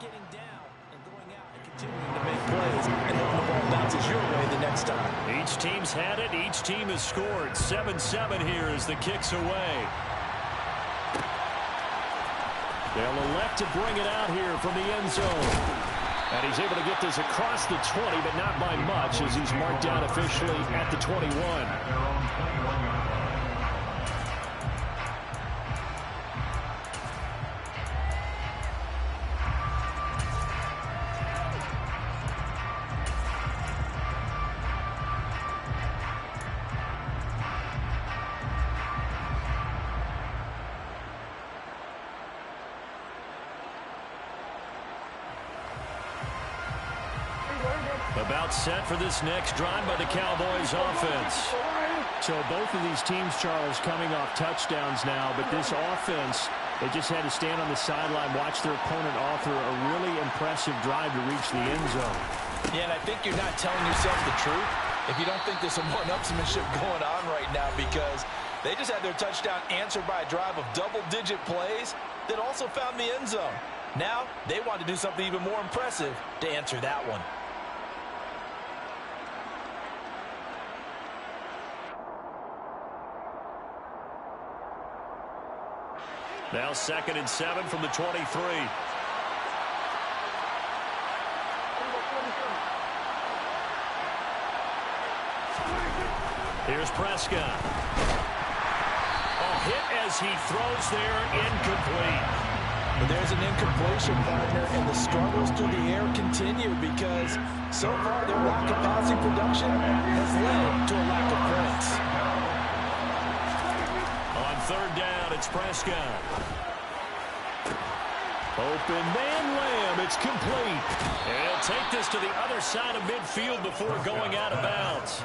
getting down and going out and continuing to make plays and hoping the ball bounces your way the next time. Each team's had it. Each team has scored. 7-7 here as the kick's away. They'll elect to bring it out here from the end zone. And he's able to get this across the 20, but not by much as he's marked down officially at the 21. About set for this next drive by the Cowboys offense. So both of these teams, Charles, coming off touchdowns now, but this offense, they just had to stand on the sideline, watch their opponent author a really impressive drive to reach the end zone. Yeah, and I think you're not telling yourself the truth if you don't think there's some one-upsmanship going on right now, because they just had their touchdown answered by a drive of double-digit plays that also found the end zone. Now they want to do something even more impressive to answer that one. Now 2nd and 7 from the 23. Here's Prescott. A hit as he throws there, incomplete. But there's an incompletion, partner, and the struggles through the air continue because so far their lack of passing production has led to a lack of points. On 3rd down, it's Prescott. Open man, Lamb. It's complete. And he'll take this to the other side of midfield before going out of bounds.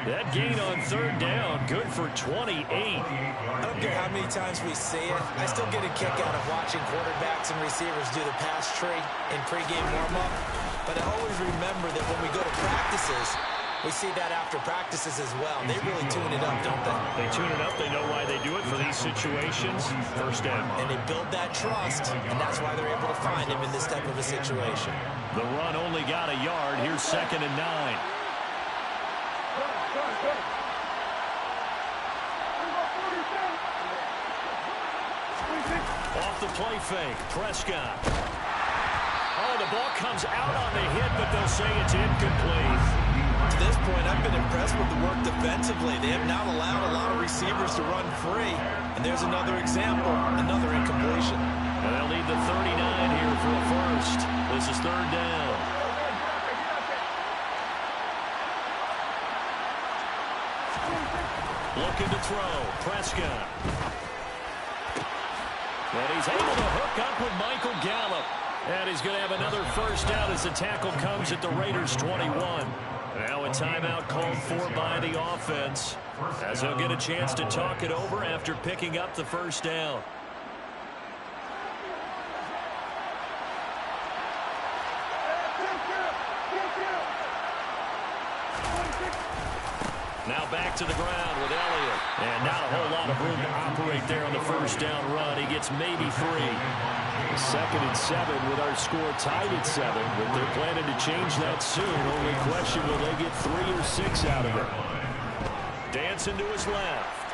That gain on 3rd down, good for 28. I don't care how many times we see it. I still get a kick out of watching quarterbacks and receivers do the pass tree in pregame warm-up. But I always remember that when we go to practices, we see that after practices as well. They really tune it up, don't they? They tune it up. They know why they do it for these situations. 1st down. And they build that trust, and that's why they're able to find him in this type of a situation. The run only got a yard. Here's 2nd and 9. Off the play fake, Prescott. Oh, the ball comes out on the hit, but they'll say it's incomplete. To this point, I've been impressed with the work defensively. They have not allowed a lot of receivers to run free. And there's another example, another incompletion. And they'll need the 39 here for a first. This is 3rd down. Looking to throw, Prescott. And he's able to hook up with Michael Gallup. And he's going to have another first down as the tackle comes at the Raiders' 21. Now a timeout called for by the offense, as they'll get a chance to talk it over after picking up the first down. Now back to the ground with Elliott. And not a whole lot of room to operate there on the first down run. He gets maybe 3. 2nd and 7 with our score tied at 7. But they're planning to change that soon. Only question, will they get 3 or 6 out of it? Dancing to his left.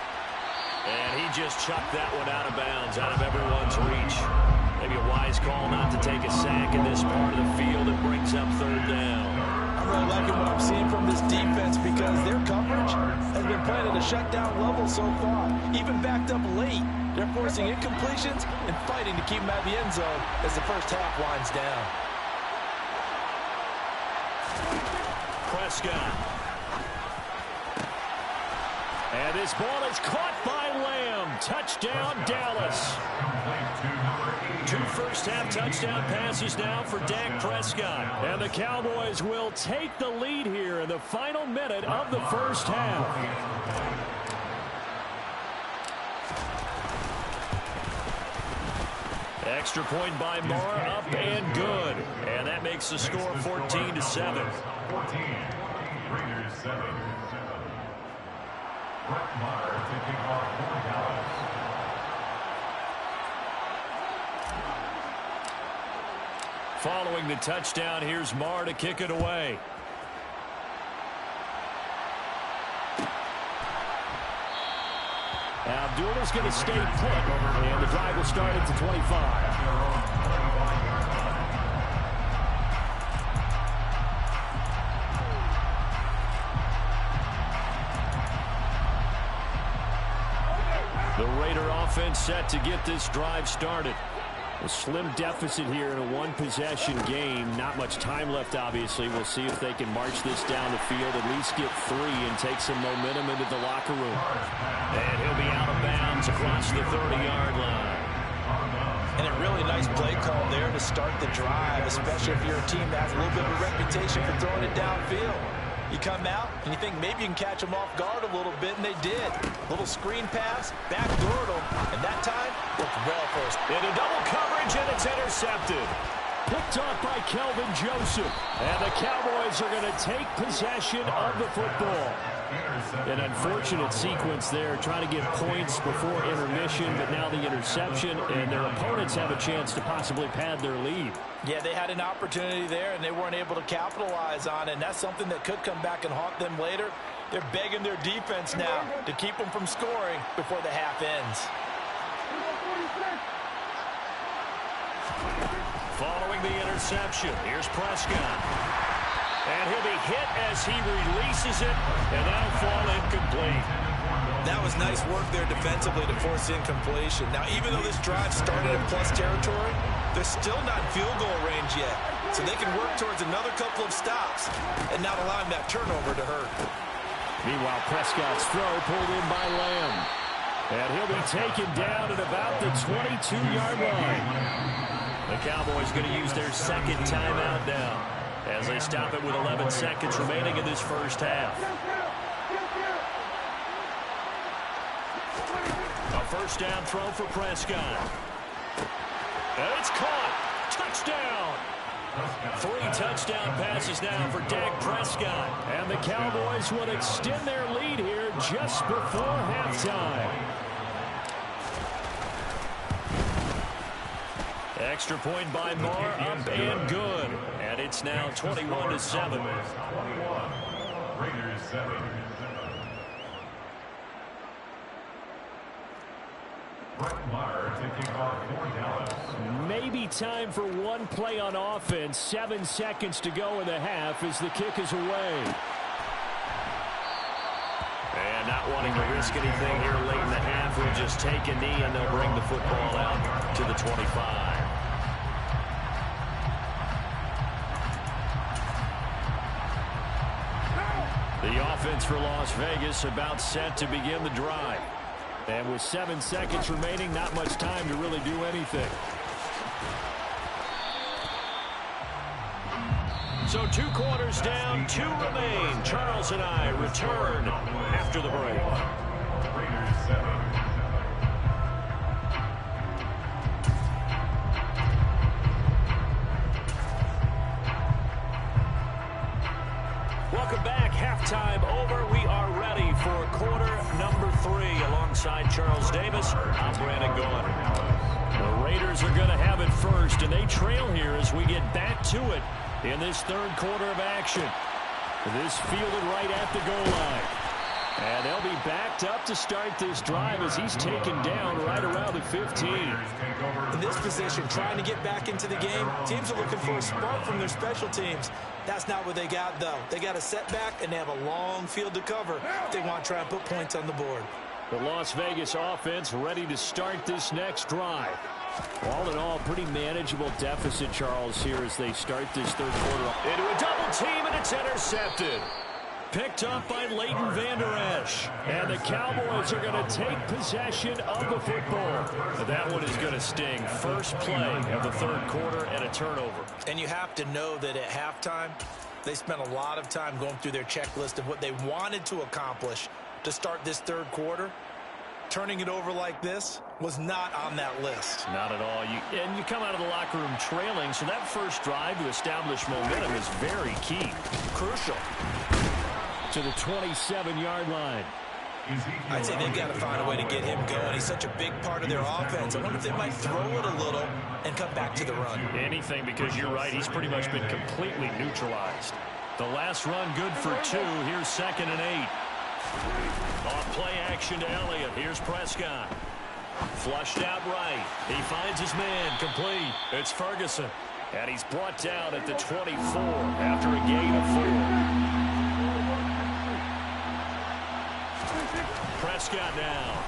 And he just chucked that one out of bounds, out of everyone's reach. Maybe a wise call not to take a sack in this part of the field. It brings up 3rd down. I'm really liking what I'm seeing from this defense because their coverage has been playing at a shutdown level so far. Even backed up late, they're forcing incompletions and fighting to keep them out of the end zone as the first half winds down. Prescott. And this ball is caught by Lamb. Touchdown, Dallas. 2 first-half touchdown passes now for Dak Prescott. And the Cowboys will take the lead here in the final minute of the first half. Extra point by Moore, up and good. And that makes the score 14-7. 14, Raiders 7. Brett Maher taking off for Dallas. Following the touchdown, here's Marr to kick it away. Abdulah's going to stay put, and the drive will start at the 25. The Raider offense set to get this drive started. A slim deficit here in a one-possession game. Not much time left, obviously. We'll see if they can march this down the field, at least get 3 and take some momentum into the locker room. And he'll be out of bounds across the 30-yard line. And a really nice play call there to start the drive, especially if you're a team that has a little bit of a reputation for throwing it downfield. You come out, and you think maybe you can catch them off guard a little bit, and they did. Little screen pass, backdoored them, and that time looked well first. Into double coverage, and it's intercepted. Picked off by Kelvin Joseph. And the Cowboys are going to take possession of the football. An unfortunate sequence there, trying to get points before intermission, but now the interception, and their opponents have a chance to possibly pad their lead. Yeah, they had an opportunity there, and they weren't able to capitalize on it, and that's something that could come back and haunt them later. They're begging their defense now to keep them from scoring before the half ends. Following the interception, here's Prescott. And he'll be hit as he releases it, and that'll fall incomplete. That was nice work there defensively to force incompletion. Now, even though this drive started in plus territory, they're still not in field goal range yet. So they can work towards another couple of stops and not allowing that turnover to hurt. Meanwhile, Prescott's throw pulled in by Lamb. And he'll be taken down at about the 22-yard line. The Cowboys going to use their second timeout now, as they stop it with 11 seconds remaining in this first half. A first down throw for Prescott. And it's caught. Touchdown. 3 touchdown passes now for Dak Prescott. And the Cowboys will extend their lead here just before halftime. Extra point by Marr, up and good. And it's now 21-7. Raiders 7. Maybe time for one play on offense. 7 seconds to go in the half as the kick is away. And not wanting to risk anything here late in the half, we'll just take a knee and they'll bring the football out to the 25. The offense for Las Vegas about set to begin the drive. And with 7 seconds remaining, not much time to really do anything. So 2 quarters down, 2 remain. Charles and I return after the break. Raiders 7. Welcome back. Halftime over. We are ready for quarter number 3. Alongside Charles Davis, I'm Brandon Gaughan. The Raiders are going to have it first, and they trail here as we get back to it in this third quarter of action. This fielded right at the goal line. And they'll be backed up to start this drive as he's taken down right around the 15. In this position, trying to get back into the game, teams are looking for a spark from their special teams. That's not what they got, though. They got a setback, and they have a long field to cover if they want to try and put points on the board. The Las Vegas offense ready to start this next drive. All in all, pretty manageable deficit, Charles, here as they start this third quarter. Into a double team, and it's intercepted. Picked up by Leighton Vander Esch. And the Cowboys are going to take possession of the football. That one is going to sting. First play of the third quarter and a turnover. And you have to know that at halftime, they spent a lot of time going through their checklist of what they wanted to accomplish to start this third quarter. Turning it over like this was not on that list. Not at all. And you come out of the locker room trailing, so that first drive to establish momentum is very key. Crucial. To the 27-yard line. I'd say they've got to find a way to get him going. He's such a big part of their offense. I wonder if they might throw it a little and come back to the run. Anything, because you're right. He's pretty much been completely neutralized. The last run good for 2. Here's 2nd and 8. Off play action to Elliott. Here's Prescott. Flushed out right. He finds his man. Complete. It's Ferguson. And he's brought down at the 24 after a gain of 4. Prescott now.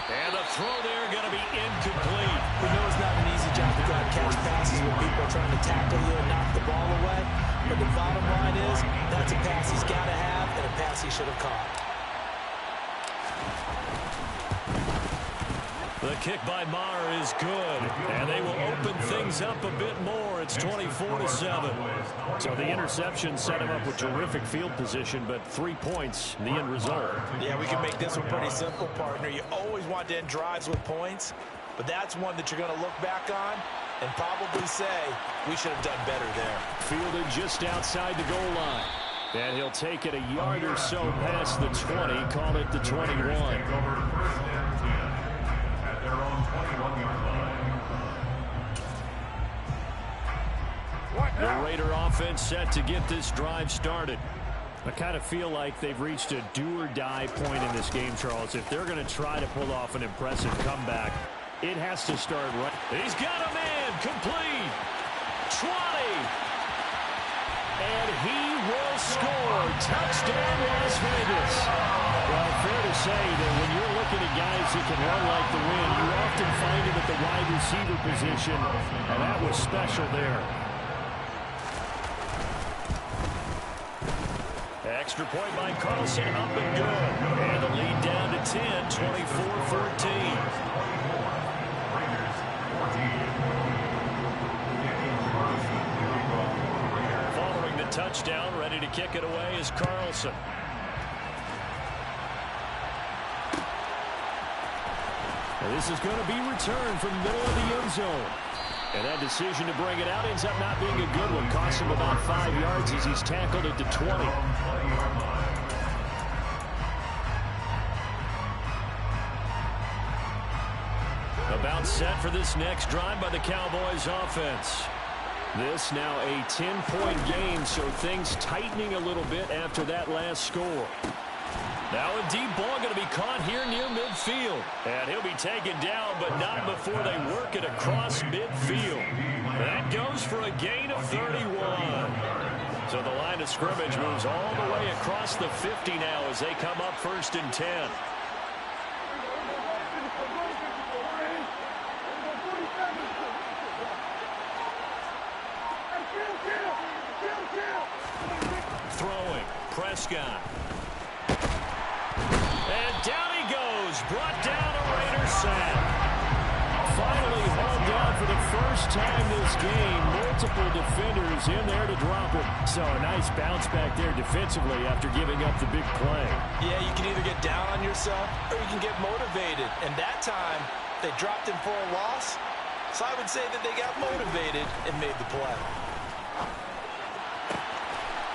And the throw there going to be incomplete. We know it's not an easy job to go out and catch passes when people are trying to tackle you and knock the ball away. But the bottom line is that's a pass he's got to have and a pass he should have caught. The kick by Maher is good, and they will open things up a bit more. It's 24-7. So the interception set him up with terrific field position, but 3 points, the end result. Yeah, we can make this one pretty simple, partner. You always want to end drives with points, but that's one that you're going to look back on and probably say, we should have done better there. Fielded just outside the goal line. And he'll take it a yard or so past the 20, call it the 21. The Raider offense set to get this drive started. I kind of feel like they've reached a do-or-die point in this game, Charles. If they're going to try to pull off an impressive comeback, it has to start right. He's got a man, complete. 20. And he will score. Touchdown, Las Vegas. Well, fair to say that when you're looking at guys who can run like the wind, you often find him at the wide receiver position, and that was special there. Extra point by Carlson, up and good. And the lead down to 10, 24-14. Following the touchdown, ready to kick it away is Carlson. And this is going to be returned from the middle of the end zone. And that decision to bring it out ends up not being a good one. Costs him about 5 yards as he's tackled at the 20. About set for this next drive by the Cowboys offense. This now a 10-point game, so things tightening a little bit after that last score. Now a deep ball going to be caught here near midfield. And he'll be taken down, but not before they work it across midfield. That goes for a gain of 31. So the line of scrimmage moves all the way across the 50 now as they come up 1st and 10. Throwing, Prescott. And down he goes, brought down a Raider sack. Finally hauled down for the first time this game. Multiple defenders in there to drop him. So a nice bounce back there defensively after giving up the big play. Yeah, you can either get down on yourself or you can get motivated. And that time, they dropped him for a loss. So I would say that they got motivated and made the play.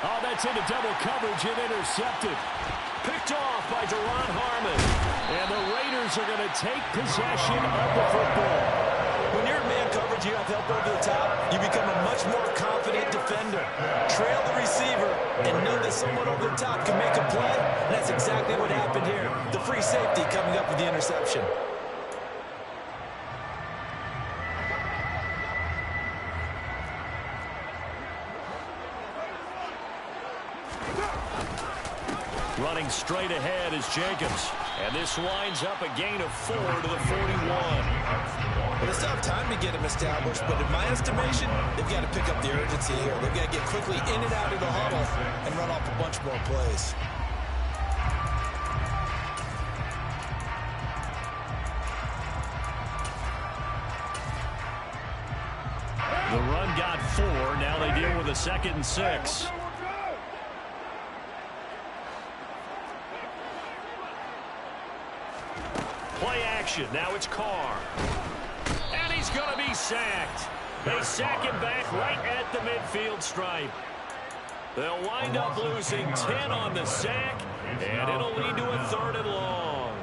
Oh, that's into double coverage and intercepted. Picked off by Deron Harmon. And the Raiders are going to take possession of the football. When you're in man coverage, you have help over the top. You become a much more confident defender. Trail the receiver and know that someone over the top can make a play. And that's exactly what happened here. The free safety coming up with the interception. Running straight ahead is Jenkins. And this winds up a gain of 4 to the 41. Well, they still have time to get him established, but in my estimation, they've got to pick up the urgency here. They've got to get quickly in and out of the huddle and run off a bunch more plays. The run got 4. Now they deal with a 2nd and 6. Play action. Now it's Carr. And he's going to be sacked. They sack him back right at the midfield stripe. They'll wind up losing 10 on the sack, and it'll lead to a 3rd and long.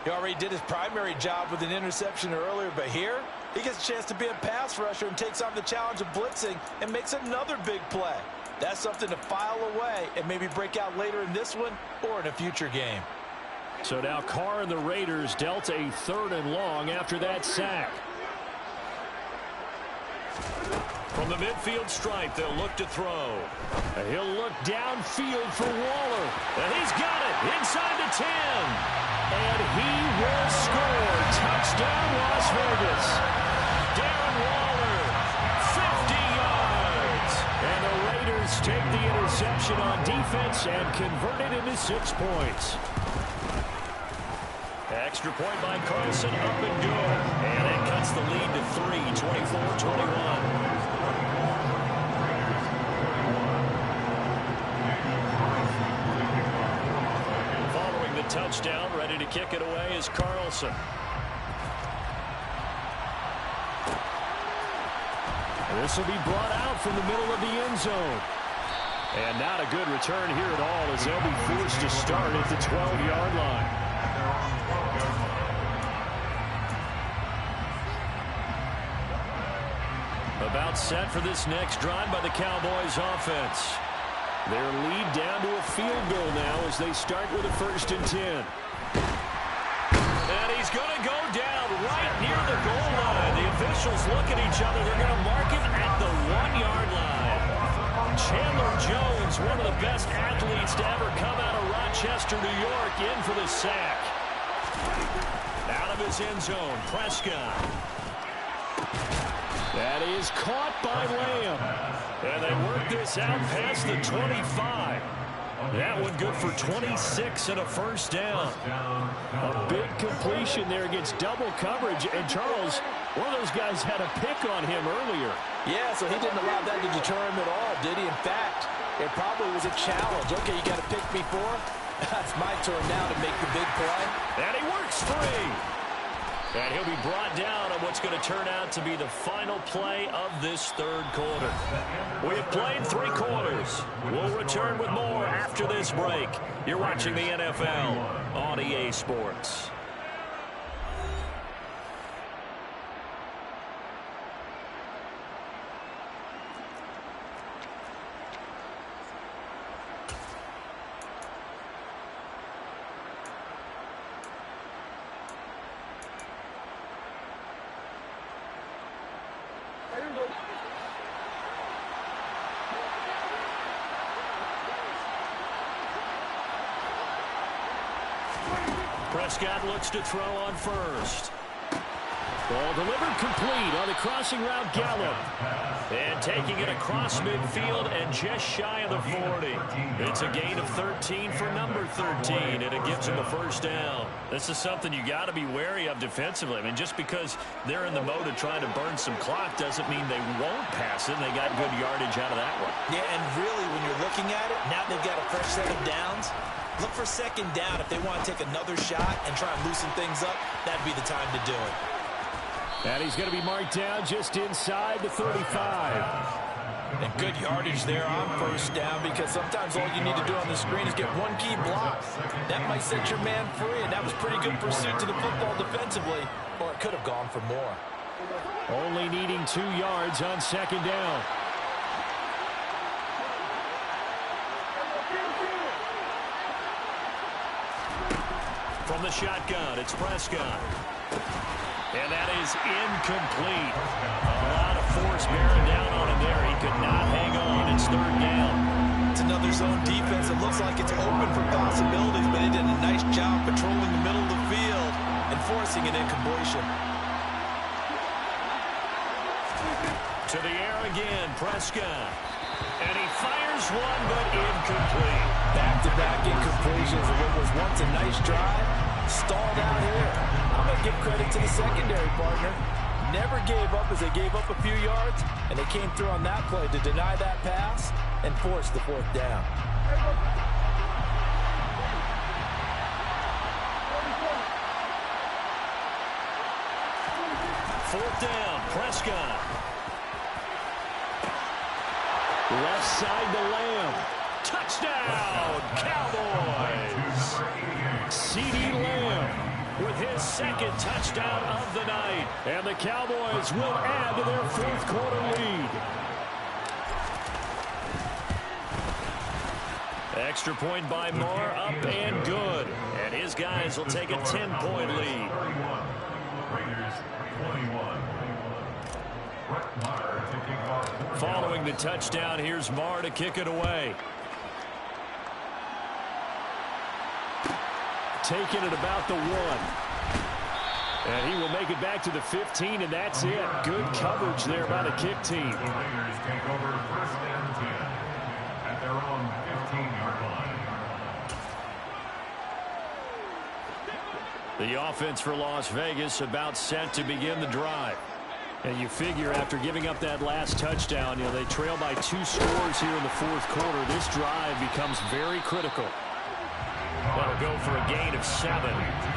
He already did his primary job with an interception earlier, but here he gets a chance to be a pass rusher and takes on the challenge of blitzing and makes another big play. That's something to file away and maybe break out later in this one or in a future game. So now Carr and the Raiders dealt a 3rd and long after that sack. From the midfield stripe, they'll look to throw. And he'll look downfield for Waller. And he's got it inside the 10. And he will score. Touchdown, Las Vegas. Darren Waller, 50 yards. And the Raiders take the interception on defense and convert it into 6 points. Extra point by Carlson, up and good. And it cuts the lead to 3, 24-21. Touchdown, ready to kick it away is Carlson. This will be brought out from the middle of the end zone. And not a good return here at all as they'll be forced to start at the 12-yard line. About set for this next drive by the Cowboys offense. Their lead down to a field goal now as they start with a 1st and 10. And he's going to go down right near the goal line. The officials look at each other. They're going to mark him at the 1-yard line. Chandler Jones, one of the best athletes to ever come out of Rochester, New York, in for the sack. Out of his end zone, Prescott. That is caught by Lamb. And they work this out past the 25. That one good for 26 and a 1st down. A big completion there against double coverage. And Charles, one of those guys had a pick on him earlier. Yeah, so he didn't allow that to deter him at all, did he? In fact, it probably was a challenge. Okay, you got to pick me for? That's my turn now to make the big play. And he works free. And he'll be brought down on what's going to turn out to be the final play of this 3rd quarter. We have played 3 quarters. We'll return with more after this break. You're watching the NFL on EA Sports. Prescott looks to throw on 1st. Ball delivered complete on the crossing route, Gallup. And taking it across midfield and just shy of the 40. It's a gain of 13 for number 13, and it gives him a 1st down. This is something you got to be wary of defensively. I mean, just because they're in the mode of trying to burn some clock doesn't mean they won't pass it. They got good yardage out of that one. Yeah, and really, when you're looking at it, now they've got a fresh set of downs. Look for 2nd down if they want to take another shot and try and loosen things up. That'd be the time to do it. And he's going to be marked down just inside the 35. And good yardage there on 1st down because sometimes all you need to do on the screen is get one key block. That might set your man free, and that was pretty good pursuit to the football defensively, or it could have gone for more. Only needing 2 yards on 2nd down. From the shotgun, it's Prescott. And that is incomplete. A lot of force bearing down on him there. He could not hang on. It's 3rd down. It's another zone defense. It looks like it's open for possibilities, but he did a nice job patrolling the middle of the field and forcing an incompletion. To the air again, Prescott. And he fires one, but incomplete. Back-to-back incompletions of what was once a nice drive. Stalled out here. I'm going to give credit to the secondary partner. Never gave up as they gave up a few yards, and they came through on that play to deny that pass and force the 4th down. Fourth down, Prescott. Left side to Lamb. Touchdown, Cowboys! CeeDee Lamb with his second touchdown of the night. And the Cowboys will add to their fourth quarter lead. Extra point by Moore, up and good. And his guys will take a 10-point lead. Following the touchdown, here's Marr to kick it away. Taking it about the 1. And he will make it back to the 15, and that's it. Good coverage there by the kick team. The Raiders take over 1st and 10 at their own 15-yard line. The offense for Las Vegas about set to begin the drive. And you figure after giving up that last touchdown, they trail by 2 scores here in the fourth quarter. This drive becomes very critical. That'll go for a gain of 7.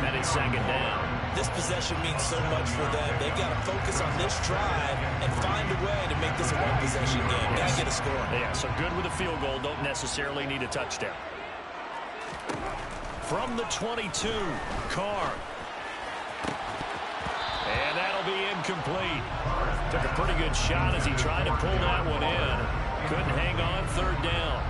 And it's 2nd down. This possession means so much for them. They've got to focus on this drive and find a way to make this a one-possession game. Got to get a score. Yeah, so good with a field goal. Don't necessarily need a touchdown. From the 22, Carr. And that'll be incomplete. Took a pretty good shot as he tried to pull that one in. Couldn't hang on 3rd down.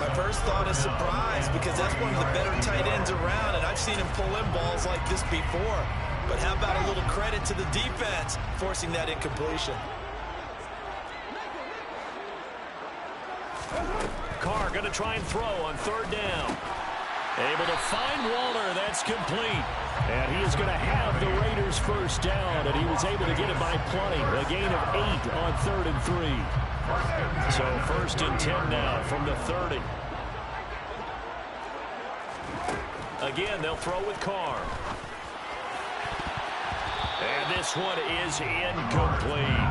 My first thought is surprise because that's one of the better tight ends around, and I've seen him pull in balls like this before. But how about a little credit to the defense forcing that incompletion? Carr going to try and throw on 3rd down. Able to find Waller. That's complete. And he is going to have the Raiders' first down, and he was able to get it by plenty. A gain of 8 on 3rd and 3. So 1st and 10 now from the 30. Again, they'll throw with Carr. And this one is incomplete.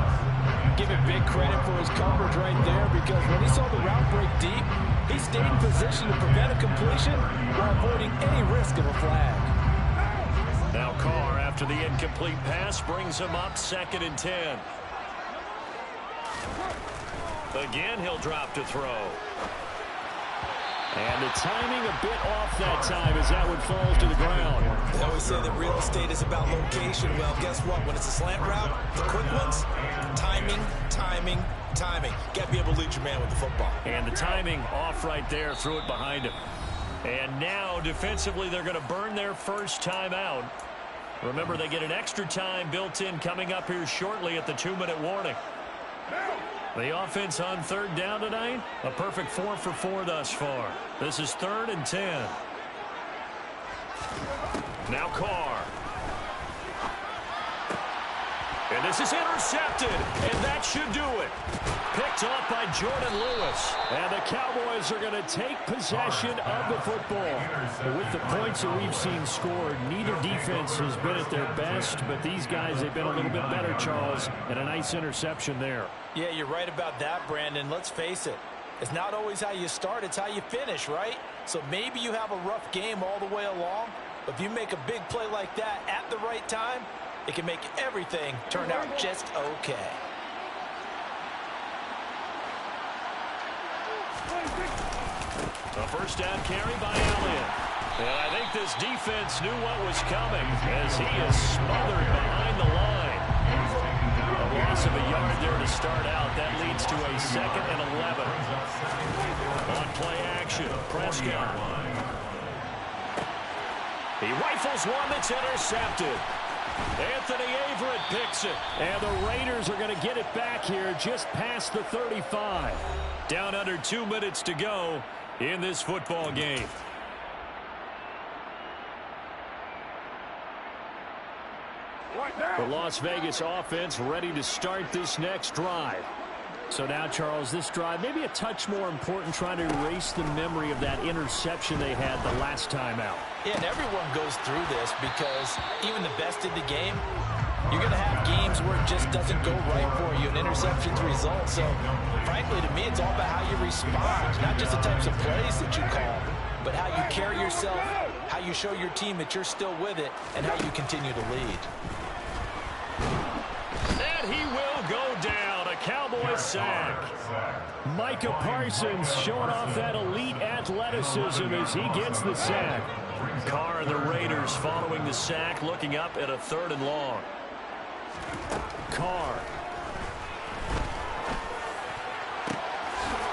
Give him big credit for his coverage right there because when he saw the route break deep, he stayed in position to prevent a completion while avoiding any risk of a flag. Now Carr, after the incomplete pass, brings him up 2nd and 10. Again, he'll drop to throw. And the timing a bit off that time as that one falls to the ground. They always say that real estate is about location. Well, guess what? When it's a slant route, the quick ones, timing, timing, timing. Got to be able to lead your man with the football. And the timing off right there, threw it behind him. And now, defensively, they're going to burn their first time out. Remember, they get an extra time built in coming up here shortly at the 2-minute warning. The offense on 3rd down tonight, a perfect 4 for 4 thus far. This is 3rd and 10. Now Carr. And this is intercepted, and that should do it. Picked off by Jordan Lewis. And the Cowboys are going to take possession of the football. With the points that we've seen scored, neither defense has been at their best, but these guys, they've been a little bit better, Charles, and a nice interception there. Yeah, you're right about that, Brandon. Let's face it. It's not always how you start, it's how you finish, right? So maybe you have a rough game all the way along, but if you make a big play like that at the right time, it can make everything turn out just okay. A first down carry by Elliott. And I think this defense knew what was coming as he is smothered behind the line. A loss of a yard there to start out. That leads to a 2nd and 11. On play action, Prescott. He rifles one that's intercepted. Anthony Averett picks it. And the Raiders are going to get it back here just past the 35. Down under 2 minutes to go in this football game. The Las Vegas offense ready to start this next drive. So now, Charles, this drive maybe a touch more important, trying to erase the memory of that interception they had the last time out. Yeah, and everyone goes through this because even the best in the game, you're going to have games where it just doesn't go right for you, and interceptions result. So, frankly, to me, it's all about how you respond, not just the types of plays that you call, but how you carry yourself, how you show your team that you're still with it, and how you continue to lead. And he will go down. A Cowboys the sack. Micah Parsons showing off that elite athleticism as he gets the sack. Carr and the Raiders following the sack, looking up at a 3rd and long. Carr.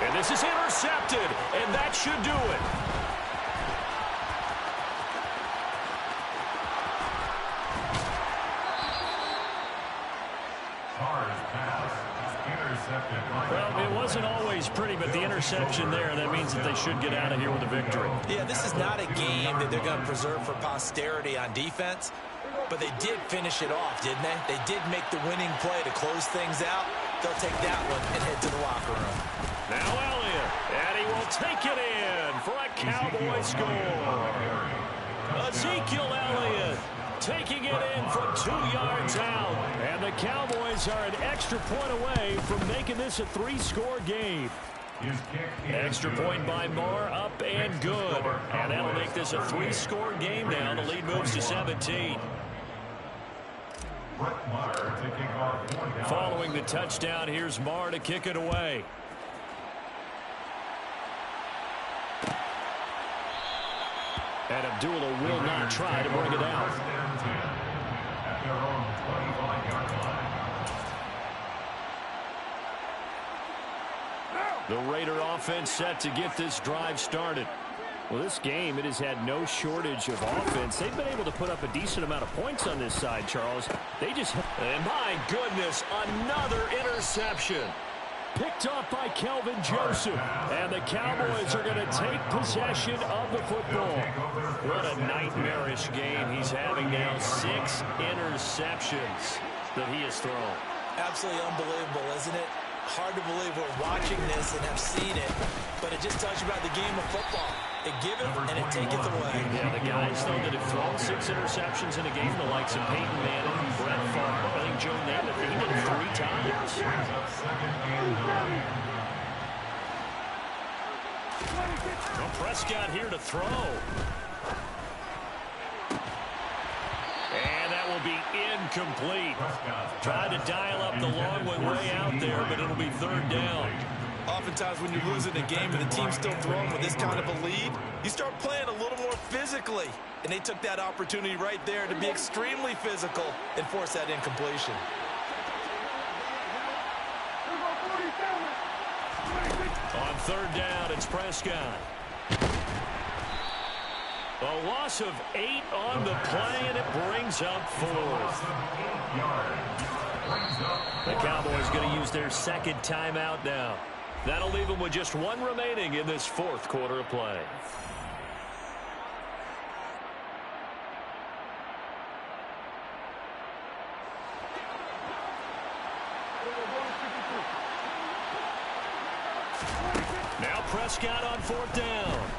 And this is intercepted, and that should do it. Well, it wasn't always pretty, but the interception there, that means that they should get out of here with a victory. Yeah, this is not a game that they're going to preserve for posterity on defense, but they did finish it off, didn't they? They did make the winning play to close things out. They'll take that one and head to the locker room. Now Elliott, and he will take it in for a Cowboy score. Ezekiel Elliott taking it in from 2 yards out. And the Cowboys are an extra point away from making this a 3-score game. Extra point by Moore, up and good. And that'll make this a 3-score game now. The lead moves to 17. Following the touchdown, here's Marr to kick it away. And Abdullah will not try to bring it out. The Raider offense set to get this drive started. Well, this game, it has had no shortage of offense. They've been able to put up a decent amount of points on this side, Charles. They just... And my goodness, another interception. Picked off by Kelvin Joseph. And the Cowboys are going to take possession of the football. What a nightmarish game he's having now. 6 interceptions that he has thrown. Absolutely unbelievable, isn't it? Hard to believe we're watching this and have seen it, but it just tells you about the game of football. It giveth and it taketh away. Yeah, the guys, though, that have thrown 6 interceptions in a game, the likes of Peyton Manning, Brett Favre, I think Joe Namath, he did it 3 times. Well, Prescott here to throw. And that will be incomplete. Tried to dial up the long one way out there, but it'll be 3rd down. Oftentimes when you're losing a game and the team's still throwing with this kind of a lead, you start playing a little more physically. And they took that opportunity right there to be extremely physical and force that incompletion. On 3rd down, it's Prescott. A loss of 8 on the play, and it brings up 4th. The Cowboys going to use their 2nd timeout now. That'll leave them with just 1 remaining in this 4th quarter of play. Now Prescott on 4th down.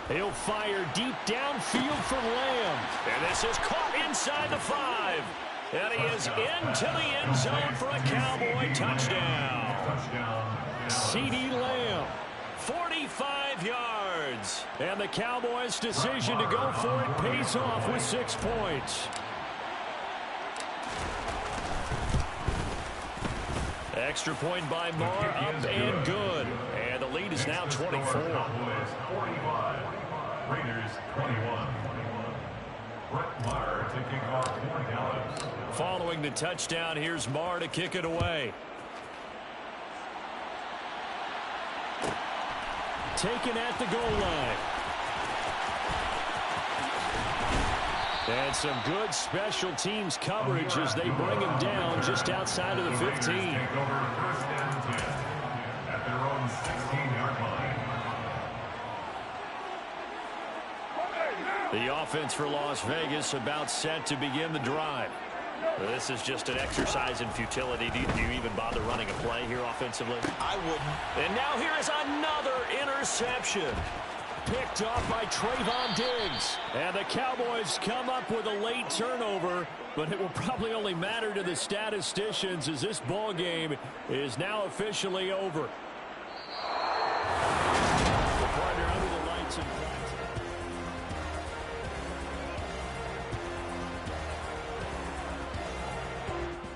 He'll fire deep downfield for Lamb. And this is caught inside the 5. And he is into the end zone for a Cowboy touchdown. CeeDee Lamb. 45 yards. And the Cowboys' decision to go for it pays off with 6 points. Extra point by Moore, up and good. And the lead is now 24. 45, Raiders 21. Brett Maher taking off 4 Dallas. Following the touchdown, here's Marr to kick it away. Taken at the goal line. And some good special teams coverage as they bring him down just outside of the 15. Take over 1st and 10 at their own 16-yard line. The offense for Las Vegas about set to begin the drive. This is just an exercise in futility. Do you even bother running a play here offensively? I wouldn't. And now here is another interception. Picked off by Trayvon Diggs. And the Cowboys come up with a late turnover, but it will probably only matter to the statisticians as this ball game is now officially over. The partner under the lights in practice.